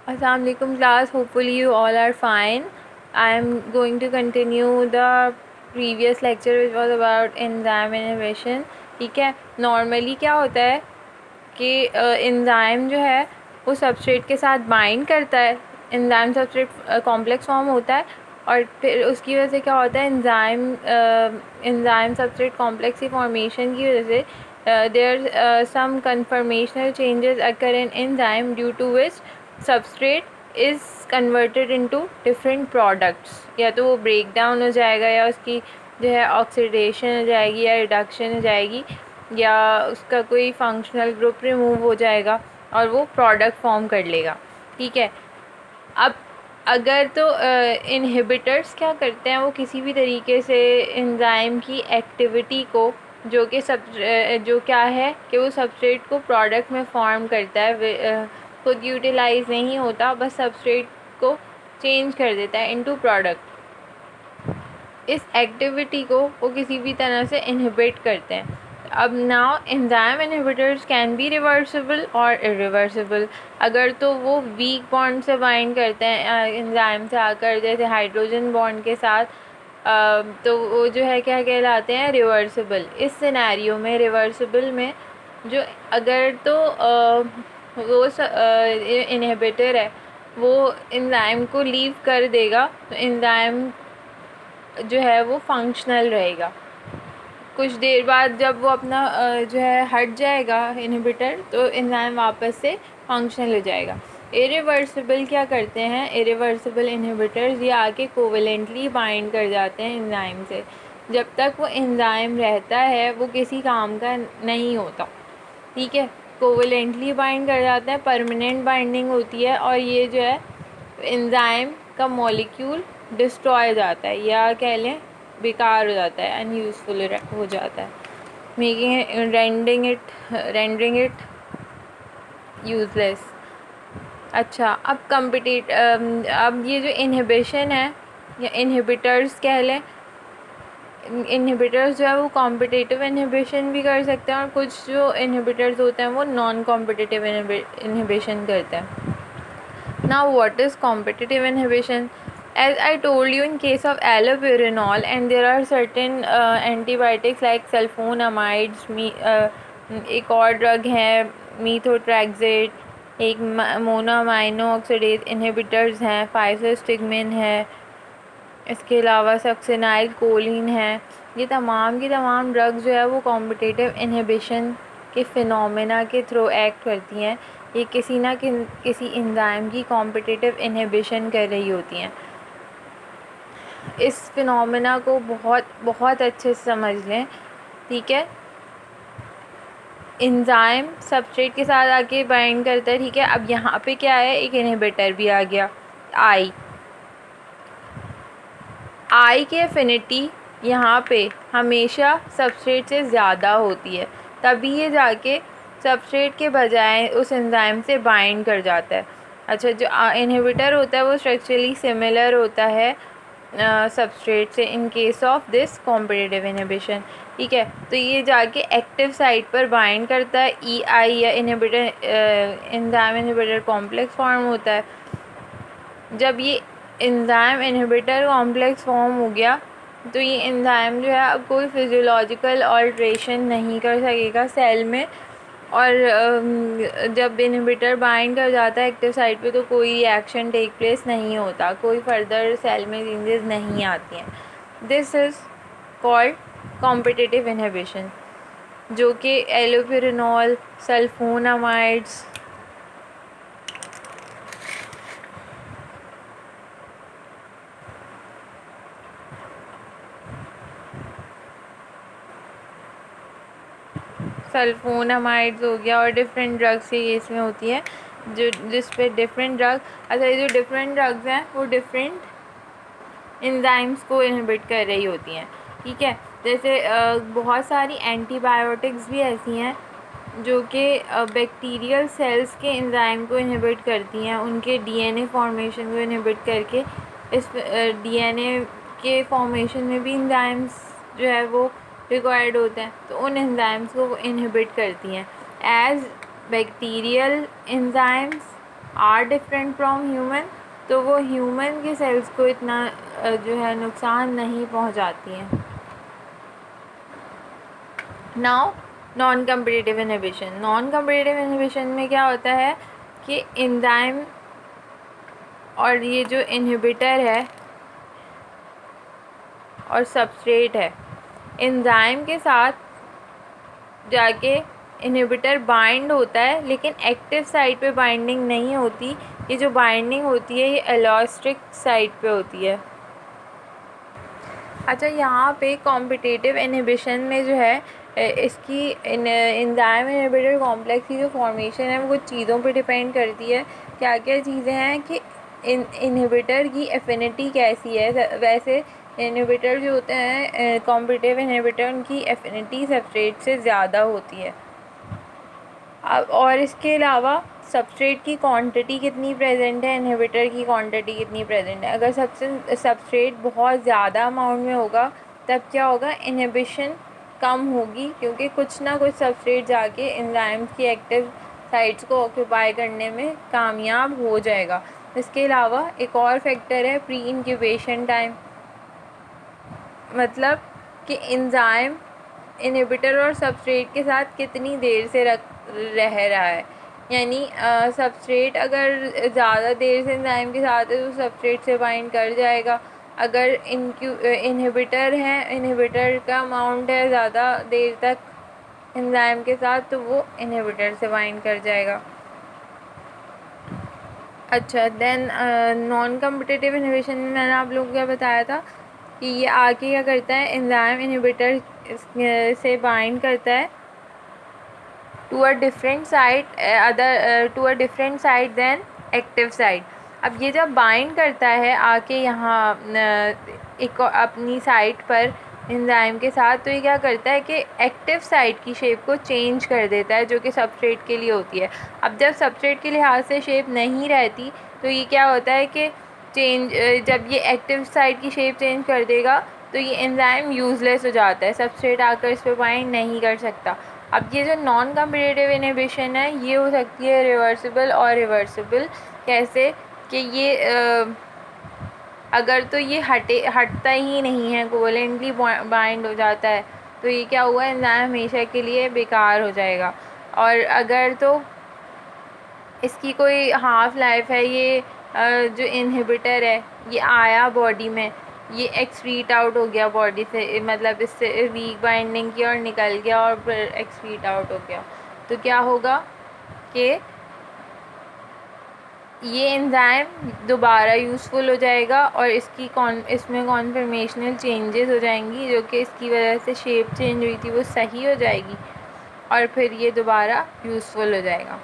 Assalamu alaikum class, hopefully you all are fine. I am going to continue the previous lecture which was about enzyme inhibition. ठीक है, normally क्या होता है कि enzyme जो है वो सबस्ट्रेट के साथ बाइंड करता है, एंजाइम सबस्ट्रेट कॉम्प्लेक्स फॉर्म होता है और फिर उसकी वजह से क्या होता है एंजाइम सबस्ट्रेट कॉम्प्लेक्स की फॉर्मेशन की वजह से there some conformational changes occur in enzyme due to which substrate is converted into different products. या तो वो ब्रेक डाउन हो जाएगा या उसकी जो है ऑक्सीडेशन हो जाएगी या रिडक्शन हो जाएगी या उसका कोई फंक्शनल ग्रुप रिमूव हो जाएगा और वो प्रोडक्ट फॉर्म कर लेगा। ठीक है, अब अगर तो इनहिबिटर्स क्या करते हैं, वो किसी भी तरीके से एंजाइम की एक्टिविटी को जो क्या है कि वो सबस्ट्रेट को प्रोडक्ट में फॉर्म करता है, खुद यूटिलाइज नहीं होता, बस सबस्ट्रेट को चेंज कर देता है इनटू प्रोडक्ट। इस एक्टिविटी को वो किसी भी तरह से इनहिबिट करते हैं। अब now enzyme inhibitors can be reversible और इरिवर्सिबल। अगर तो वो वीक बॉन्ड से बाइंड करते हैं एंजाइम से आकर, जैसे हाइड्रोजन बॉन्ड के साथ, तो वो जो है क्या कहलाते हैं, रिवर्सिबल। इस सिनेरियो में रिवर्सिबल में जो अगर तो वो इनहिबिटर है वो एंजाइम को लीव कर देगा तो एंजाइम जो है वो फंक्शनल रहेगा। कुछ देर बाद जब वो अपना जो है हट जाएगा इनहिबिटर, तो एंजाइम वापस से फंक्शनल हो जाएगा। इरिवर्सिबल क्या करते हैं, इरिवर्सिबल इनहिबिटर्स ये आके कोवेलेंटली बाइंड कर जाते हैं एंजाइम से। जब तक वो एंजाइम रहता है वो किसी काम का नहीं होता। ठीक है, कोवेलेंटली बाइंड कर जाते हैं, परमानेंट बाइंडिंग होती है और ये जो है एंजाइम का मॉलिक्यूल डिस्ट्रॉय जाता है या कह लें बेकार हो जाता है, अनयूज़फुल हो जाता है, मेकिंग रेंडरिंग इट यूज़लेस। अच्छा, अब ये जो इनहिबिशन है या इनहिबिटर्स कह लें, इनहिबिटर्स जो है वो कॉम्पिटिटिव इनहिबिशन भी कर सकते हैं और कुछ जो इनहिबिटर्स होते हैं वो नॉन कॉम्पिटिटिव इनहिबिशन करते हैं। Now, what is competitive inhibition? As I told you, in case of allopurinol, and there are certain antibiotics like sulfonamides, एक और ड्रग है मीथोट्रैक्सेट, एक मोनोअमाइनो ऑक्सीडेज इनहिबिटर्स हैं, फाइसोस्टिगमिन है, इसके अलावा सक्सिनाइल कोलिन है। ये तमाम की तमाम ड्रग्स जो है वो कॉम्पिटिटिव इनहिबिशन के फिनोमेना के थ्रू एक्ट करती हैं। ये किसी ना किसी एंजाइम की कॉम्पिटिटिव इनहिबिशन कर रही होती हैं। इस फिनोमेना को बहुत बहुत अच्छे से समझ लें। ठीक है, एंजाइम सबस्ट्रेट के साथ आके बाइंड करता है। ठीक है, अब यहाँ पे क्या है, एक इनहिबिटर भी आ गया, आई की एफिनिटी यहाँ पे हमेशा सबस्ट्रेट से ज़्यादा होती है, तभी ये जाके सबस्ट्रेट के बजाय उस एंजाइम से बाइंड कर जाता है। अच्छा, जो इनहिबिटर होता है वो स्ट्रक्चरली सिमिलर होता है सबस्ट्रेट से in case of this competitive inhibition. ठीक है, तो ये जाके एक्टिव साइट पर बाइंड करता है, आई या एंजाइम इनहिबिटर कॉम्प्लेक्स फॉर्म होता है। जब ये एंजाइम इनहिबिटर कॉम्प्लेक्स फॉर्म हो गया तो ये एंजाइम जो है अब कोई फिजियोलॉजिकल ऑल्ट्रेशन नहीं कर सकेगा सेल में, और जब इनहिबिटर बाइंड कर जाता है एक्टिव साइट पे तो कोई रिएक्शन टेक प्लेस नहीं होता, कोई फर्दर सेल में चेंजेस नहीं आती हैं। This is called competitive inhibition, जो कि एलोपुरिनॉल, सल्फोनामाइड्स, सल्फोनामाइड्स हो गया और डिफरेंट ड्रग्स के केस में होती है, जो जिस पे डिफरेंट ड्रग, अच्छा ये जो डिफरेंट ड्रग्स हैं वो डिफरेंट एंजाइम्स को इनहिबिट कर रही होती हैं। ठीक है, जैसे बहुत सारी एंटीबायोटिक्स भी ऐसी हैं जो कि बैक्टीरियल सेल्स के एंजाइम को इनहिबिट करती हैं, उनके डीएनए फॉर्मेशन को इनहिबिट करके इस डीएनए के फॉर्मेशन में भी एंजाइम्स जो है वो रिक्वायर्ड होते हैं, तो उन एंजाइम्स को वो इनहिबिट करती हैं। As bacterial enzymes are different from human, तो वो ह्यूमन के सेल्स को इतना जो है नुकसान नहीं पहुंचाती हैं। Now non competitive inhibition. Non competitive inhibition में क्या होता है कि एंजाइम और ये जो इनहिबिटर है और सबस्ट्रेट है, एंजाइम के साथ जाके इनहिबिटर बाइंड होता है, लेकिन एक्टिव साइट पे बाइंडिंग नहीं होती। ये जो बाइंडिंग होती है ये एलोस्टिक साइट पे होती है। अच्छा, यहाँ पे कॉम्पिटिटिव इनहिबिशन में जो है इसकी एंजाइम इनहिबिटर कॉम्प्लेक्स की जो फॉर्मेशन है वो कुछ चीज़ों पे डिपेंड करती है। क्या क्या चीज़ें हैं कि इनहिबिटर की एफिनिटी कैसी है। वैसे इनहिबिटर जो होते हैं कॉम्पिटिटिव इनहिबिटर, उनकी एफिनिटी सबस्ट्रेट से ज़्यादा होती है। अब और इसके अलावा सबस्ट्रेट की क्वांटिटी कितनी प्रेजेंट है, इनहिबिटर की क्वांटिटी कितनी प्रेजेंट है। अगर सबस्ट्रेट बहुत ज़्यादा अमाउंट में होगा तब क्या होगा, इनहिबिशन कम होगी, क्योंकि कुछ ना कुछ सबस्ट्रेट जाके एंजाइम्स की एक्टिव साइट्स को ऑक्यूपाई करने में कामयाब हो जाएगा। इसके अलावा एक और फैक्टर है प्री इंक्यूबेशन टाइम, मतलब कि एंजाइम इनहिबिटर और सबस्ट्रेट के साथ कितनी देर से रह रहा है। यानी सबस्ट्रेट अगर ज़्यादा देर से एंजाइम के साथ है तो सबस्ट्रेट से बाइंड कर जाएगा। अगर इनहिबिटर है, इनहिबिटर का अमाउंट है ज़्यादा देर तक एंजाइम के साथ, तो वो इनहिबिटर से बाइंड कर जाएगा। अच्छा, देन नॉन कम्पिटिटिव इनहिबिशन में मैंने आप लोगों को क्या बताया था कि ये आके क्या करता है, एंजाइम इनहिबिटर से बाइंड करता है to a different site than active site. अब ये जब बाइंड करता है आके यहाँ एक अपनी साइट पर एंजाइम के साथ, तो ये क्या करता है कि एक्टिव साइट की शेप को चेंज कर देता है, जो कि सबस्ट्रेट के लिए होती है। अब जब सबस्ट्रेट के लिहाज से शेप नहीं रहती तो ये क्या होता है कि जब ये एक्टिव साइट की शेप चेंज कर देगा तो ये एंजाइम यूज़लेस हो जाता है, सबस्ट्रेट आकर इस पर बाइंड नहीं कर सकता। अब ये जो नॉन कम्पिटिटिव इनहिबिशन है ये हो सकती है रिवर्सिबल और रिवर्सिबल। कैसे कि ये अगर तो ये हटता ही नहीं है, कोवेलेंटली बाइंड हो जाता है, तो ये क्या हुआ, एंजाइम हमेशा के लिए बेकार हो जाएगा। और अगर तो इसकी कोई हाफ लाइफ है, ये जो इनहिबिटर है ये आया बॉडी में, ये एक्सक्रीट आउट हो गया बॉडी से, मतलब इससे वीक बाइंडिंग की और निकल गया और फिर एक्सक्रीट आउट हो गया, तो क्या होगा कि ये एंजाइम दोबारा यूज़फुल हो जाएगा और इसमें कॉन्फर्मेशनल चेंजेस हो जाएंगी, जो कि इसकी वजह से शेप चेंज हुई थी वो सही हो जाएगी और फिर ये दोबारा यूज़फुल हो जाएगा।